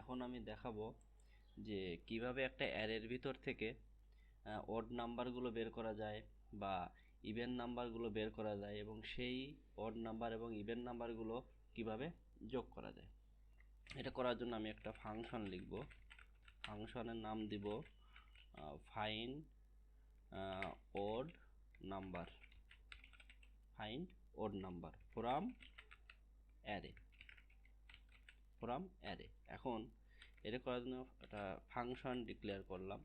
এখন আমি দেখাবো যে কিভাবে একটা অ্যারের ভিতর থেকে অড নাম্বারগুলো বের করা যায় বা ইভেন নাম্বারগুলো বের করা যায় এবং সেই অড নাম্বার এবং ইভেন নাম্বারগুলো কিভাবে যোগ করা যায়। এটা করার জন্য আমি একটা ফাংশন লিখব। ফাংশনের নাম দিব find odd number, find odd number from array, from array. এখন এটা করার জন্য একটা ফাংশন ডিক্লেয়ার করলাম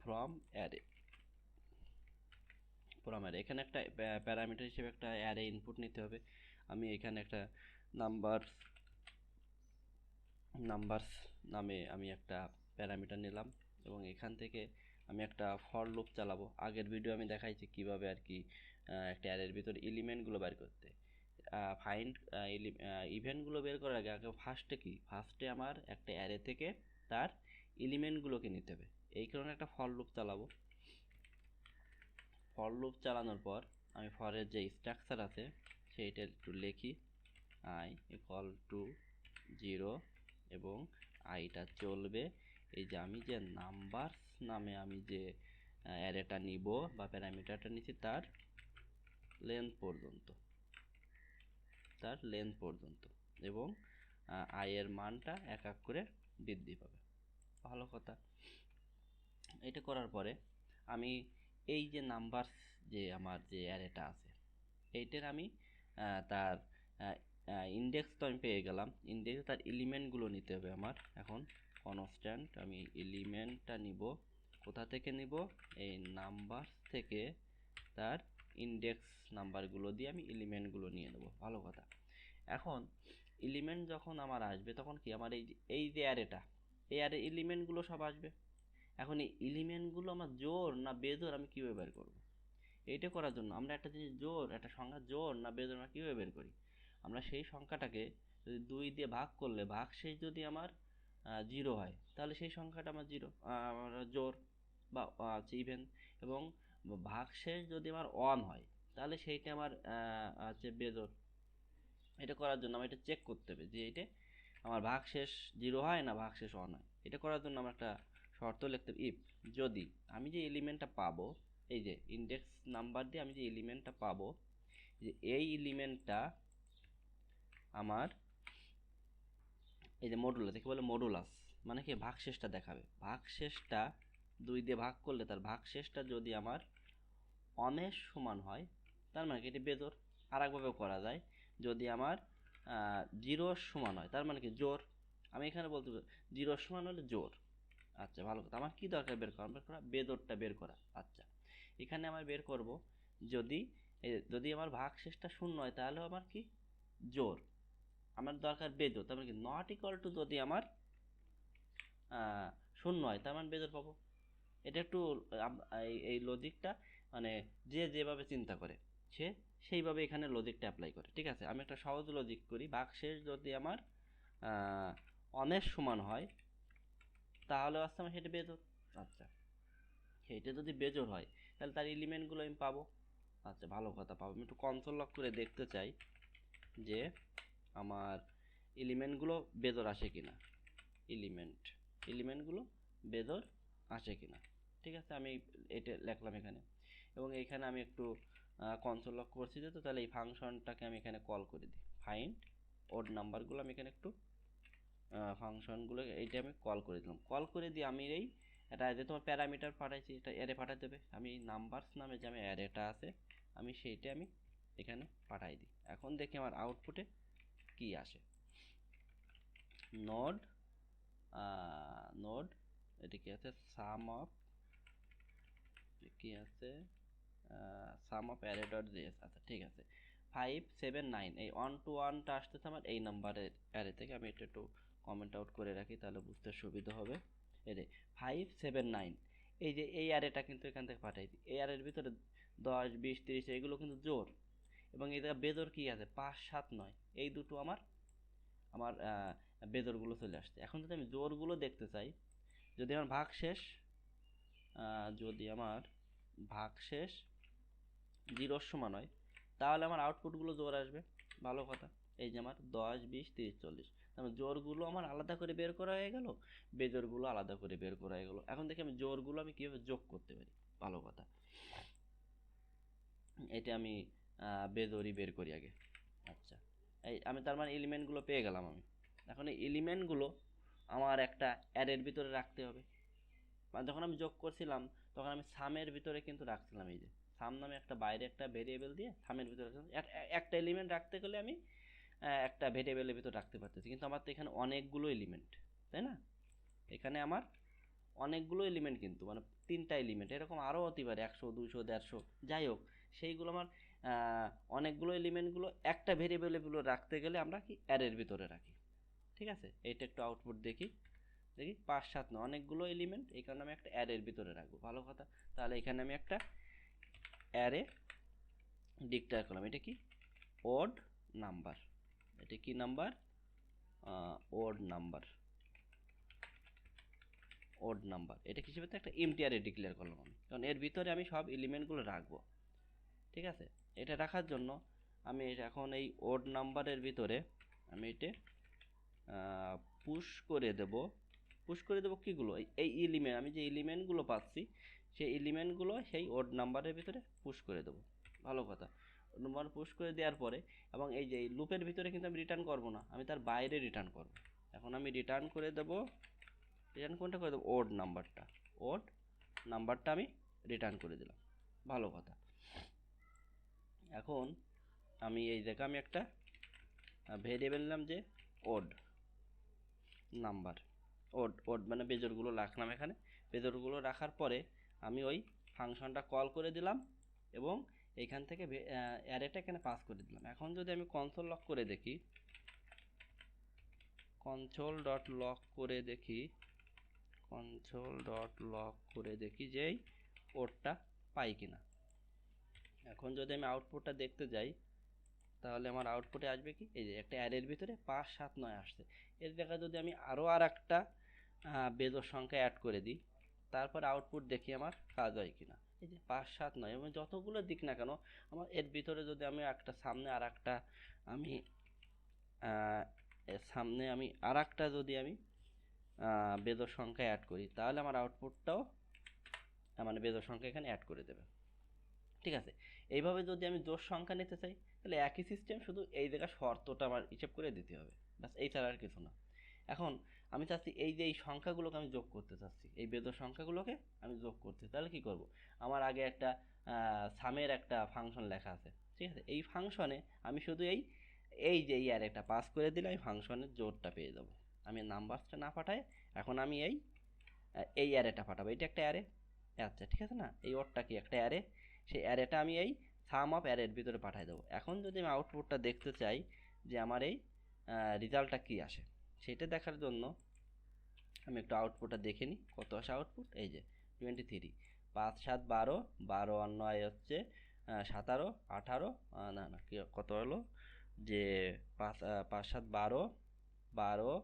ফ্রম অ্যারে, ফ্রম অ্যারে। এখানে একটা প্যারামিটার হিসেবে একটা অ্যারে ইনপুট নিতে হবে। আমি এখানে একটা নাম্বারস নামে আমি একটা প্যারামিটার নিলাম এবং এখান থেকে আমি একটা ফর লুপ চালাবো। আগের ভিডিও আমি দেখাইছি কিভাবে আর কি একটা অ্যারের ভিতর এলিমেন্টগুলো বের করতে। ফাইন্ড ইভেন্টগুলো বের করার আগে ফার্স্টে আমার একটা অ্যারে থেকে তার এলিমেন্টগুলোকে নিতে হবে। এই কারণে একটা ফর লুপ চালাবো। ফর লুপ চালানোর পর আমি ফরের যে স্ট্রাকচার আছে সেইটা একটু লিখি, i ইকুয়াল টু 0 এবং আইটা চলবে এই যে আমি যে নাম্বারস নামে আমি যে অ্যারেটা নিব বা প্যারামিটারটা নিচ্ছি তার লেন্থ পর্যন্ত এবং i এর মানটা এক এক করে বৃদ্ধি পাবে। ভালো কথা। এটা করার পরে আমি এই যে নাম্বারস যে আমার যে অ্যারেটা আছে এইটার আমি তার ইন্ডেক্স তো আমি পেয়ে গেলাম, ইন্ডেক্সে তার এলিমেন্টগুলো নিতে হবে আমার। এখন কনস্ট্যান্ট আমি এলিমেন্টটা নিব, কোথা থেকে নিব? এই নাম্বারস থেকে তার ইন্ডেক্স নাম্বারগুলো দিয়ে আমি এলিমেন্টগুলো নিয়ে নেব। ভালো কথা। এখন এলিমেন্ট যখন আমার আসবে তখন কি আমার এই যে অ্যারেটা, এই অ্যারে এলিমেন্টগুলো সব আসবে। এখন এই এলিমেন্টগুলো আমার জোড় না বেজোড় আমি কীভাবে বের করব? এইটা করার জন্য আমরা একটা জিনিস একটা সংখ্যা জোড় না বেজোড় আমরা কীভাবে বের করি? আমরা সেই সংখ্যাটাকে যদি 2 দিয়ে ভাগ করলে ভাগশেষ যদি আমার 0 হয় তাহলে সেই সংখ্যাটা আমার জোড় বা ইভেন, এবং ভাগশেষ যদি আমার 1 হয় তাহলে সেইটা আমার হচ্ছে বেজোড়। এটা করার জন্য আমার এটা চেক করতে হবে যে এটা আমার ভাগশেষ 0 হয় না ভাগশেষ 1 হয়। এটা করার জন্য আমরা একটা শর্ত লিখতে হবে, ইফ যদি আমি যে এলিমেন্টটা পাবো, এই যে ইন্ডেক্স নাম্বার দিয়ে আমি যে এলিমেন্টটা পাবো, যে এই এলিমেন্টটা আমার এই যে মডুলাস, একে বলে মডুলাস, মানে কি ভাগশেষটা দেখাবে। ভাগশেষটা 2 দিয়ে ভাগ করলে তার ভাগশেষটা যদি আমার 1 এর সমান হয় তার মানে কি এটি বেজোড়। আর একভাবে করা যায়, যদি আমার 0 সমান হয় তার মানে কি জোড়। আমি এখানে বলতে 0 সমান হলে জোড়। আচ্ছা, ভালো কথা। আমার কি দরকার বের করা? বেজোড়টা বের করা। আচ্ছা, এখানে আমার বের করব যদি আমার ভাগশেষটা 0 হয় তাহলে আমার কি জোড়। আমার দরকার বেজোড়, তার মানে কি নট ইকুয়াল টু যদি আমার 0 হয় তার মানে বেজোড় পাবো। এটা একটু এই লজিকটা মানে যে যেভাবে চিন্তা করে সে সেইভাবে এখানে লজিকটা অ্যাপ্লাই করে। ঠিক আছে, আমি একটা সহজ লজিক করি। ভাগশেষ যদি আমার 1 এর সমান হয় তাহলে আসছে আমার সেটা বেজোড়। আচ্ছা, সেইটা যদি বেজোড় হয় তাহলে তার এলিমেন্টগুলো আমি পাবো। আচ্ছা, ভালো কথা, পাবো। আমি একটু কনসোল লক করে দেখতে চাই যে আমার এলিমেন্টগুলো বেজোড় আসে কিনা, এলিমেন্টগুলো বেজোড় আসে কিনা। ঠিক আছে, আমি এটা লিখলাম এখানে এবং এইখানে আমি একটু কনসোল লক করছি যেহেতু, তাহলে এই ফাংশনটাকে আমি এখানে কল করে দিই। ফাইন্ড অড নাম্বারগুলো আমি এখানে একটু ফাংশনগুলো এইটা আমি কল করে দিলাম। কল করে দিয়ে আমি এটা যে তোমার প্যারামিটার পাঠাইছি এটা অ্যারে পাঠাতে হবে। আমি নাম্বারস নামে যে আমি অ্যারেটা আছে আমি সেইটা আমি এখানে পাঠাই দিই। এখন দেখি আমার আউটপুটে কি আসে। নোড এটা কি আছে? সাম অফ অ্যারে ডট জেএস। আচ্ছা, ঠিক আছে। 5 7 9 এই 1 to 1টা আসতেছে আমার এই নাম্বারের অ্যারে থেকে। আমি এটা একটু কমেন্ট আউট করে রাখি তাহলে বুঝতে সুবিধা হবে। এই যে 5 7 9 এই যে এই অ্যারেটা কিন্তু এখান থেকে পাঠাই দিই। এই অ্যারের ভিতরে 10 20 30 এগুলো কিন্তু জোড় এবং এই জায়গায় বেজোড় কি আছে? 5 7 9 এই দুটো আমার বেজোড়গুলো চলে আসছে। এখন যদি আমি জোড়গুলো দেখতে চাই, যদি আমার ভাগশেষ 0 সমান হয় তাহলে আমার আউটপুটগুলো জোড় আসবে। ভালো কথা। এই যে আমার 10 20 30 40, তারপর জোড়গুলো আমার আলাদা করে বের করা হয়ে গেল, বেজোড়গুলো আলাদা করে বের করা হয়ে গেল। এখন দেখি আমি জোড়গুলো আমি কীভাবে যোগ করতে পারি। ভালো কথা, এটা আমি বেজোড়ই বের করি আগে। আচ্ছা, এই আমি তার মানে এলিমেন্টগুলো পেয়ে গেলাম আমি। এখন এই এলিমেন্টগুলো আমার একটা অ্যারের ভিতরে রাখতে হবে। মানে যখন আমি যোগ করছিলাম তখন আমি সামের ভিতরে কিন্তু রাখছিলাম, এই যে সাম নামে একটা বাইরে একটা ভেরিয়েবল দিয়ে সামের ভিতরে একটা এলিমেন্ট রাখতে গেলে আমি একটা ভেরিয়েবলের ভিতর রাখতে পারতেছি, কিন্তু আমার তো এখানে অনেকগুলো এলিমেন্ট, তাই না? এখানে আমার অনেকগুলো এলিমেন্ট, কিন্তু মানে 3টা এলিমেন্ট, এরকম আরও হতে পারে 100 200 150, যাই হোক সেইগুলো আমার অনেকগুলো এলিমেন্টগুলো একটা ভেরিয়েবলগুলো রাখতে গেলে আমরা কি অ্যারের ভিতরে রাখি। ঠিক আছে, এইটা একটু আউটপুট দেখি। 5 7 9 অনেকগুলো এলিমেন্ট, এই কারণে আমি একটা অ্যারের ভিতরে রাখবো। ভালো কথা, তাহলে এখানে আমি একটা অ্যারে ডিক্লেয়ার করলাম। এটা কি? Ode number. এটা কি number? Ode number. Ode number এটা কি হিসেবে একটা এমটি অ্যারে ডিক্লেয়ার করলাম আমি, কারণ এর ভিতরে আমি সব এলিমেন্টগুলো রাখবো। ঠিক আছে, এটা রাখার জন্য আমি এখন এই ওড নাম্বারের ভিতরে আমি এটা পুশ করে দেব। পুশ করে দেবো কীগুলো? এই এলিমেন্ট, আমি যে এলিমেন্টগুলো পাচ্ছি সেই এলিমেন্টগুলো সেই ওড নাম্বারের ভিতরে পুশ করে দেবো। ভালো কথা, নাম্বার পুশ করে দেওয়ার পরে এবং এই যে লুপের ভিতরে কিন্তু আমি রিটার্ন করব না, আমি তার বাইরে রিটার্ন করব। এখন আমি রিটার্ন করে দেবো, রিটার্ন কোনটা করে দেবো? ওড নাম্বারটা। ওড নাম্বারটা আমি রিটার্ন করে দিলাম। ভালো কথা, এখন আমি এই জায়গায় আমি একটা ভেরিয়েবল নিলাম যে ওড নাম্বার। ওড ওড মানে বেজোড়গুলো রাখলাম এখানে। বেজোড়গুলো রাখার পরে আমি ওই ফাংশনটা কল করে দিলাম এবং এইখান থেকে অ্যারেটা এখানে পাস করে দিলাম। এখন যদি আমি কনসোল লক করে দেখি, কনসোল ডট লক করে দেখি, কনসোল ডট লক করে দেখি যে এই ওডটা পাই কিনা। এখন যদি আমি আউটপুটটা দেখতে যাই তাহলে আমার আউটপুটে আসবে কি? এই যে একটা অ্যারের ভিতরে 5 7 9 আসছে। এর জায়গায় যদি আমি আরও একটা বেজোড় সংখ্যা অ্যাড করে দিই, তারপর আউটপুট দেখি আমার কাজ হয় কিনা। এই যে 5 7 9 এবং যতগুলো দিক না কেন আমার এর ভিতরে যদি আমি একটা সামনে আর একটা আমি সামনে আমি আর একটা যদি আমি বেজোড় সংখ্যা অ্যাড করি তাহলে আমার আউটপুটটাও মানে বেজোড় সংখ্যা এখানে অ্যাড করে দেবে। ঠিক আছে, এইভাবে যদি আমি জোড় সংখ্যা নিতে চাই তাহলে একই সিস্টেম, শুধু এই জায়গায় শর্তটা আমার হিসেব করে দিতে হবে, ব্যাস এই ছাড়া আর কিছু না। এখন আমি চাচ্ছি এই যে এই সংখ্যাগুলোকে আমি যোগ করতে চাচ্ছি, এই বেজোড় সংখ্যাগুলোকে আমি যোগ করতে, তাহলে কি করব? আমার আগে একটা সামের একটা ফাংশন লেখা আছে। ঠিক আছে, এই ফাংশনে আমি শুধু এই যে এই অ্যারেটা পাস করে দিলে এই ফাংশনের জোড়টা পেয়ে যাব। আমি নাম্বারসটা না পাঠাই, এখন আমি এই অ্যারেটা পাঠাবো। এটা একটা অ্যারে, আচ্ছা ঠিক আছে না? এই ওরটা কি? একটা অ্যারে। সেই অ্যারেটা আমি এই সাম অফ অ্যারের ভিতরে পাঠিয়ে দেবো। এখন যদি আমি আউটপুটটা দেখতে চাই যে আমার এই রেজাল্টটা কী আসে, সেটা দেখার জন্য আমি একটু আউটপুটটা দেখে নিই। কত আসে আউটপুট? এই যে 23। 5 7 12, 12 আর 9 হচ্ছে 17 18, না না কত হলো যে 5 7 12, 12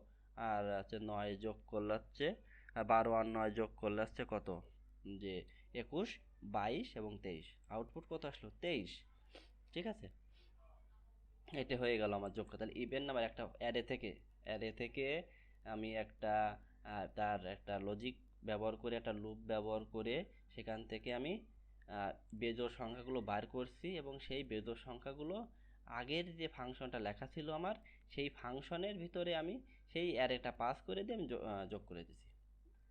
আর হচ্ছে 9 যোগ করলে হচ্ছে 12 আর 9 যোগ করলে হচ্ছে কত? যে 21 22 এবং 23। আউটপুট কত আসলো? 23। ঠিক আছে, এটা হয়ে গেল আমার যোগ্য। তাহলে ইভেন নাম্বার একটা অ্যারে থেকে আমি একটা তার একটা লজিক ব্যবহার করে, একটা লুপ ব্যবহার করে সেখান থেকে আমি বেজোড় সংখ্যাগুলো বার করছি এবং সেই বেজোড় সংখ্যাগুলো আগের যে ফাংশনটা লেখা ছিল আমার সেই ফাংশনের ভিতরে আমি সেই অ্যারেটা পাস করে দিয়ে আমি যোগ করে দিয়েছি।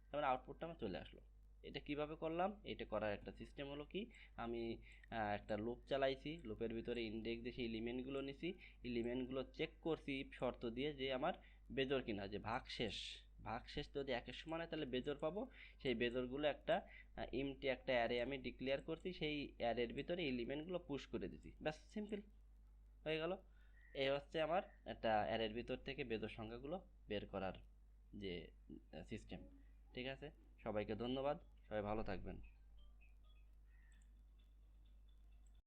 তারপরে আউটপুটটা আমার চলে আসলো। এটা কিভাবে করলাম? এটা করার একটা সিস্টেম হলো কি, আমি একটা লুপ চালাইছি, লুপের ভিতরে ইন্ডেক্স দিয়ে সেই এলিমেন্টগুলো নিছি, এলিমেন্টগুলো চেক করছি শর্ত দিয়ে যে আমার বেজোড় কিনা, যে ভাগশেষ যদি একের সমান হয় তাহলে বেজোড় পাবো। সেই বেজোড়গুলো একটা এমটি একটা অ্যারে আমি ডিক্লেয়ার করছি, সেই অ্যারের ভিতরে এলিমেন্টগুলো পুশ করে দিছি, ব্যাস সিম্পল হয়ে গেল। এই হচ্ছে আমার একটা অ্যারের ভিতর থেকে বেজোড় সংখ্যাগুলো বের করার যে সিস্টেম। ঠিক আছে, সবাইকে ধন্যবাদ, সবাই ভালো থাকবেন।